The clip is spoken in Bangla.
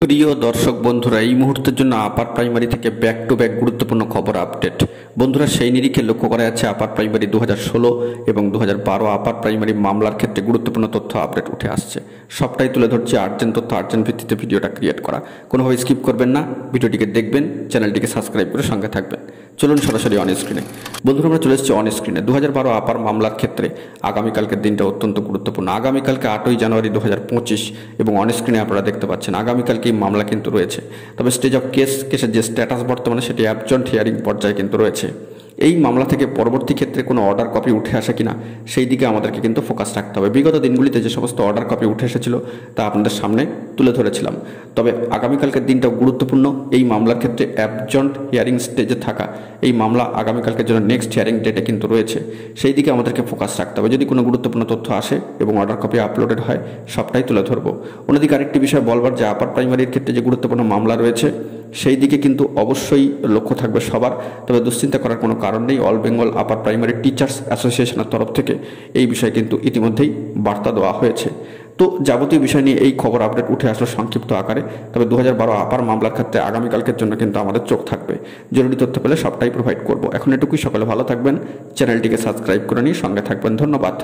প্রিয় দর্শক বন্ধুরা, এই মুহূর্তের জন্য আপার প্রাইমারি থেকে ব্যাক টু ব্যাক গুরুত্বপূর্ণ খবর আপডেট। বন্ধুরা, সেই নিরিখে লক্ষ্য করা যাচ্ছে আপার প্রাইমারি 2016 এবং 2012 আপার প্রাইমারি মামলার ক্ষেত্রে গুরুত্বপূর্ণ তথ্য আপডেট উঠে আসছে। সবটাই তুলে ধরছি, আর্জেন্ট তথ্য আর্জেন্ট ভিত্তিতে ভিডিওটা ক্রিয়েট করা। কোনোভাবে স্কিপ করবেন না, ভিডিওটিকে দেখবেন, চ্যানেলটিকে সাবস্ক্রাইব করে সঙ্গে থাকবেন। চলুন সরাসরি অন স্ক্রিনে। বন্ধুরা, আমরা চলে এসেছি অন স্ক্রিনে। 2012 আপার মামলার ক্ষেত্রে আগামীকালকের দিনটা অত্যন্ত গুরুত্বপূর্ণ। আগামীকালকে 8ই জানুয়ারি 2025 এবং অন স্ক্রিনে আপনারা দেখতে পাচ্ছেন আগামীকালকে এই মামলা কিন্তু রয়েছে। তবে স্টেজ অফ কেসের যে স্ট্যাটাস বর্তমানে সেটি অ্যাবজন্ট হিয়ারিং পর্যায়ে কিন্তু রয়েছে। এই মামলা থেকে পরবর্তী ক্ষেত্রে কোনো অর্ডার কপি উঠে আসে কিনা সেই দিকে আমাদেরকে কিন্তু ফোকাস রাখতে হবে। বিগত দিনগুলিতে যে সমস্ত অর্ডার কপি উঠে এসেছিল তা আপনাদের সামনে তুলে ধরেছিলাম। তবে আগামীকালকের দিনটা গুরুত্বপূর্ণ। এই মামলার ক্ষেত্রে অ্যাবজন্ট হিয়ারিং স্টেজে থাকা এই মামলা আগামীকালকের জন্য নেক্সট হিয়ারিং ডেটে কিন্তু রয়েছে। সেই দিকে আমাদেরকে ফোকাস রাখতে হবে। যদি কোনো গুরুত্বপূর্ণ তথ্য আসে এবং অর্ডার কপি আপলোডেড হয়, সবটাই তুলে ধরবো। অন্যদিকে আরেকটি বিষয় বলবার, যে আপার প্রাইমারির ক্ষেত্রে যে গুরুত্বপূর্ণ মামলা রয়েছে সেই দিকে কিন্তু অবশ্যই লক্ষ্য থাকবে সবার। তবে দুশ্চিন্তা করার কোনো কারণ নেই। All Bengal upper primary teachers অ্যাসোসিয়েশনের তরফ থেকে এই বিষয়ে কিন্তু ইতিমধ্যেই বার্তা দেওয়া হয়েছে। তো যাবতীয় বিষয় নিয়ে এই খবর আপডেট উঠে আসলো সংক্ষিপ্ত আকারে। তবে 2012 আপার মামলার ক্ষেত্রে আগামীকালকের জন্য কিন্তু আমাদের চোখ থাকবে। জরুরি তথ্য পেলে সবটাই প্রোভাইড করব। এখন এটুকুই, সকলে ভালো থাকবেন, চ্যানেলটিকে সাবস্ক্রাইব করে নিয়ে সঙ্গে থাকবেন। ধন্যবাদ।